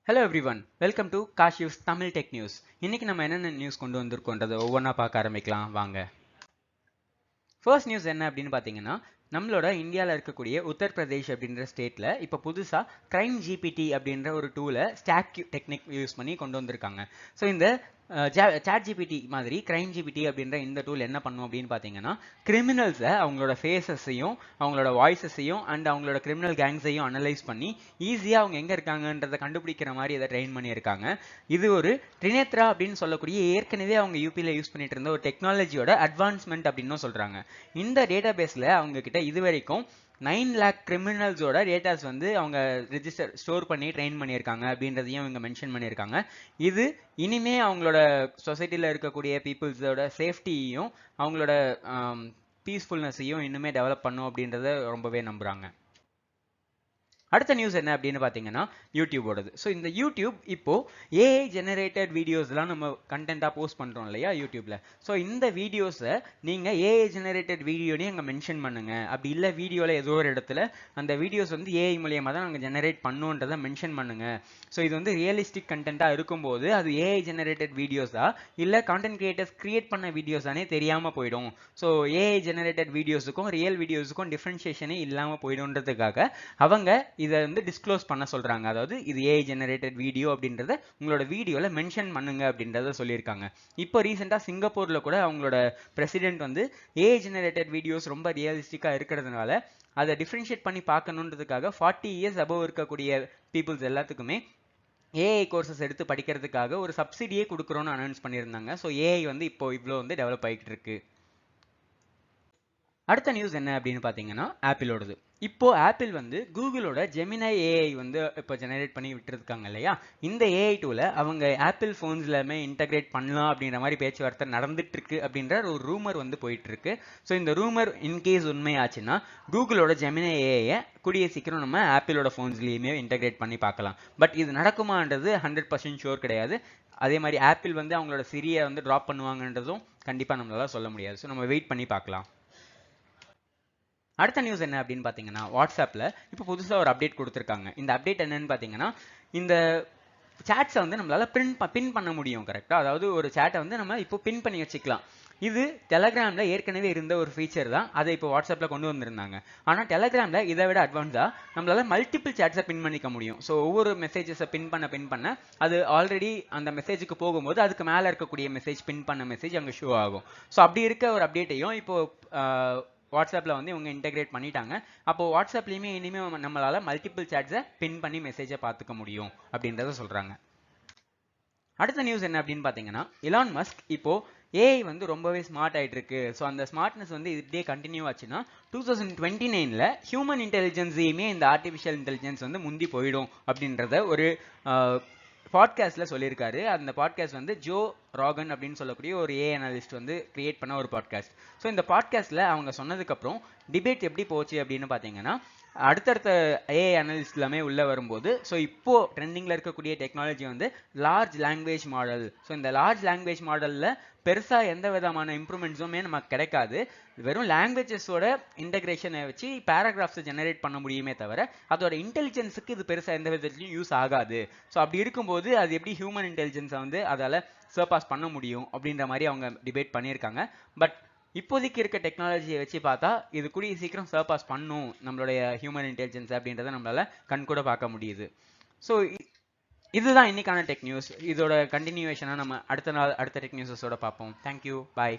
Hello everyone, welcome to Kashiv's Tamil Tech News. இன்னைக்கு நம்ம என்னென்ன நியூஸ் கொண்டு வந்திருக்கோன்றதை ஒவ்வொன்றா பார்க்க ஆரம்பிக்கலாம் வாங்க. ஃபர்ஸ்ட் நியூஸ் என்ன அப்படின்னு பார்த்தீங்கன்னா, நம்மளோட இந்தியாவில் இருக்கக்கூடிய உத்தரப்பிரதேஷ் அப்படின்ற ஸ்டேட்டில் இப்போ புதுசாக கிரைம் ஜிபிடி அப்படின்ற ஒரு டூலை ஸ்டாக் டெக்னிக் யூஸ் பண்ணி கொண்டு வந்திருக்காங்க. ஸோ இந்த சாட் ஜிபிடி மாதிரி கிரைம் ஜிபிடி அப்படின்ற இந்த டூல் என்ன பண்ணும் அப்படின்னு பார்த்தீங்கன்னா, கிரிமினல்ஸை அவங்களோட ஃபேஸஸையும் அவங்களோட வாய்ஸஸையும் அண்ட் அவங்களோட கிரிமினல் கேங்ஸையும் அனலைஸ் பண்ணி ஈஸியாக அவங்க எங்கே இருக்காங்கன்றதை கண்டுபிடிக்கிற மாதிரி இதை ட்ரெயின் பண்ணியிருக்காங்க. இது ஒரு ட்ரினேத்ரா அப்படின்னு சொல்லக்கூடிய ஏற்கனவே அவங்க யூபியில் யூஸ் பண்ணிட்டு இருந்த ஒரு டெக்னாலஜியோட அட்வான்ஸ்மெண்ட் அப்படின்னு சொல்கிறாங்க. இந்த டேட்டா பேஸில் அவங்க கிட்ட இது வரைக்கும் 9 lakh கிரிமினல்ஸோட டேட்டாஸ் வந்து அவங்க ரெஜிஸ்டர் ஸ்டோர் பண்ணி ட்ரெயின் பண்ணியிருக்காங்க அப்படின்றதையும் இவங்க மென்ஷன் பண்ணியிருக்காங்க. இது இனிமே அவங்களோட சொசைட்டியில் இருக்கக்கூடிய பீப்புள்ஸோட சேஃப்டியையும் அவங்களோட பீஸ்ஃபுல்னஸையும் இன்னுமே டெவலப் பண்ணும் அப்படின்றத ரொம்பவே நம்புகிறாங்க. அடுத்த நியூஸ் என்ன அப்படின்னு பார்த்தீங்கன்னா, யூடியூபோடது. ஸோ இந்த யூடியூப் இப்போ ஏஐ ஜெனரேட்டட் வீடியோஸ்லாம் நம்ம கண்டென்ட்டாக போஸ்ட் பண்ணுறோம் இல்லையா யூடியூப்ல. ஸோ இந்த வீடியோஸை நீங்கள் ஏஐ ஜெனரேட்டட் வீடியோனே அங்கே மென்ஷன் பண்ணுங்க. அப்படி இல்லை வீடியோவில் ஏதோ ஒரு இடத்துல அந்த வீடியோஸ் வந்து ஏஐ மூலியமாக தான் நாங்கள் ஜெனரேட் பண்ணுன்றதை மென்ஷன் பண்ணுங்க. ஸோ இது வந்து ரியலிஸ்டிக் கண்டென்ட்டாக இருக்கும்போது அது ஏஐ ஜெனரேட்டட் வீடியோஸா இல்லை கான்டென்ட் கிரியேட்டர்ஸ் கிரியேட் பண்ண வீடியோஸானே தெரியாமல் போயிடும். ஸோ ஏஐ ஜெனரேட்டட் வீடியோஸுக்கும் ரியல் வீடியோஸுக்கும் டிஃப்ரென்ஷியேஷனே இல்லாமல் போயிடும்ன்றதுக்காக அவங்க இதை வந்து டிஸ்க்ளோஸ் பண்ண சொல்றாங்க. அதாவது இது ஏஐ ஜெனரேட்டட் வீடியோ அப்படின்றத உங்களோட வீடியோல மென்ஷன் பண்ணுங்க அப்படின்றத சொல்லியிருக்காங்க. இப்போ ரீசெண்டா சிங்கப்பூர்ல கூட அவங்களோட பிரசிடென்ட் வந்து ஏஐ ஜெனரேட்டட் வீடியோஸ் ரொம்ப ரியலிஸ்டிக்கா இருக்கிறதுனால அதை டிஃபரன்ஷியேட் பண்ணி பார்க்கணுன்றதுக்காக 40 years above இருக்கக்கூடிய பீப்புள்ஸ் எல்லாத்துக்குமே ஏஐ கோர்சஸ் எடுத்து படிக்கிறதுக்காக ஒரு சப்சிடியே கொடுக்குறோன்னு அனௌன்ஸ் பண்ணியிருந்தாங்க. ஸோ ஏஐ வந்து இப்போ இவ்வளோ வந்து டெவலப் ஆகிட்டு இருக்கு. அடுத்த நியூஸ் என்ன அப்படின்னு பார்த்தீங்கன்னா, ஆப்பிளோடது. இப்போ ஆப்பிள் வந்து கூகுளோட ஜெமினை ஏஐ வந்து இப்போ ஜெனரேட் பண்ணி விட்டுருக்காங்க இல்லையா. இந்த ஏஐ டூல அவங்க ஆப்பிள் ஃபோன்ஸ்லாமே இன்டகிரேட் பண்ணலாம் அப்படின்ற மாதிரி பேச்சுவார்த்தை நடந்துட்டு இருக்கு அப்படின்ற ஒரு ரூமர் வந்து போயிட்டு இருக்கு. ஸோ இந்த ரூமர் இன்கேஸ் உண்மையாச்சுன்னா கூகுளோட ஜெமினை ஏஐயை கூடிய சீக்கிரம் நம்ம ஆப்பிளோட ஃபோன்ஸ்லேயுமே இன்டகிரேட் பண்ணி பார்க்கலாம். பட் இது நடக்குமான்றது 100% ஷோர் கிடையாது. அதே மாதிரி ஆப்பிள் வந்து அவங்களோட சிரியை வந்து ட்ராப் பண்ணுவாங்கன்றதும் கண்டிப்பாக நம்மளால சொல்ல முடியாது. ஸோ நம்ம வெயிட் பண்ணி பார்க்கலாம். அடுத்த நியூஸ் என்ன அப்படின்னு பார்த்தீங்கன்னா, வாட்ஸ்அப்பில் இப்போ புதுசாக ஒரு அப்டேட் கொடுத்துருக்காங்க. இந்த அப்டேட் என்னன்னு பார்த்தீங்கன்னா, இந்த சேட்ஸை வந்து நம்மளால பின் பண்ண முடியும். கரெக்டாக, அதாவது ஒரு சேட்டை வந்து நம்ம இப்போ பின் பண்ணி வச்சுக்கலாம். இது டெலகிராமில் ஏற்கனவே இருந்த ஒரு ஃபீச்சர் தான். அதை இப்போ வாட்ஸ்அப்பில் கொண்டு வந்திருந்தாங்க. ஆனால் டெலகிராமில் இதை விட அட்வான்ஸாக நம்மளால மல்டிபிள் சேட்ஸை பின் பண்ணிக்க முடியும். ஸோ ஒவ்வொரு மெசேஜஸை பின் பண்ண அது ஆல்ரெடி அந்த மெசேஜுக்கு போகும்போது அதுக்கு மேலே இருக்கக்கூடிய மெசேஜ் பின் பண்ண மெசேஜ் அங்கே ஷோ ஆகும். ஸோ அப்படி இருக்க ஒரு அப்டேட்டையும் இப்போ வாட்ஸ்அப்பில் வந்து இவங்க இன்டகிரேட் பண்ணிட்டாங்க. அப்போ வாட்ஸ்அப்லேயுமே இனிமேல் நம்மளால மல்டிபிள் சேட்ஸை பின் பண்ணி மெசேஜை பார்த்துக்க முடியும் அப்படின்றத சொல்கிறாங்க. அடுத்த நியூஸ் என்ன அப்படின்னு பார்த்தீங்கன்னா, எலான் மஸ்க் இப்போ ஏஐ வந்து ரொம்பவே ஸ்மார்ட் ஆகிட்டு இருக்கு. ஸோ அந்த ஸ்மார்ட்னஸ் வந்து இப்படியே கண்டினியூ ஆச்சுன்னா 2029 ஹியூமன் இன்டெலிஜென்ஸையுமே இந்த ஆர்டிஃபிஷியல் இன்டெலிஜென்ஸ் வந்து முந்தி போயிடும் அப்படின்றத ஒரு பாட்காஸ்ட்டில் சொல்லியிருக்காரு. அந்த பாட்காஸ்ட் வந்து ஜோ ராகன் அப்படின்னு சொல்லக்கூடிய ஒரு ஏஐ அனலிஸ்ட் வந்து கிரியேட் பண்ண ஒரு பாட்காஸ்ட். ஸோ இந்த பாட்காஸ்ட்டில் அவங்க சொன்னதுக்கப்புறம் டிபேட் எப்படி போச்சு அப்படின்னு பார்த்தீங்கன்னா, அடுத்தடுத்த ஏஐ அனலிஸ்ட் எல்லாமே உள்ளே வரும்போது, ஸோ இப்போ ட்ரெண்டிங்கில் இருக்கக்கூடிய டெக்னாலஜி வந்து லார்ஜ் லாங்குவேஜ் மாடல். ஸோ இந்த லார்ஜ் லாங்குவேஜ் மாடலில் பெருசாக எந்த விதமான இம்ப்ரூவ்மெண்ட்ஸுமே நமக்கு கிடைக்காது. வெறும் லாங்குவேஜஸோட இன்டகிரேஷனை வச்சு பேராகிராஃப்ஸை ஜெனரேட் பண்ண முடியுமே தவிர அதோட இன்டெலிஜென்ஸுக்கு இது பெருசாக எந்த விதத்துலையும் யூஸ் ஆகாது. ஸோ அப்படி இருக்கும்போது அது எப்படி ஹியூமன் இன்டெலிஜென்ஸை வந்து அதால் சர்பாஸ் பண்ண முடியும் அப்படின்ற மாதிரி அவங்க டிபேட் பண்ணியிருக்காங்க. பட் இப்போதைக்கு இருக்க டெக்னாலஜியை வச்சு பார்த்தா இது கூடிய சீக்கிரம் சர்பாஸ் பண்ணும் நம்மளுடைய ஹியூமன் இன்டெலிஜென்ஸ் அப்படின்றத நம்மளால கண்கூட பார்க்க முடியுது. ஸோ இதுதான் இன்னைக்கான டெக் நியூஸ். இதோட கண்டினியூவேஷனாக நம்ம அடுத்த நாள் அடுத்த டெக் நியூஸஸோட பார்ப்போம். தேங்க்யூ, பாய்.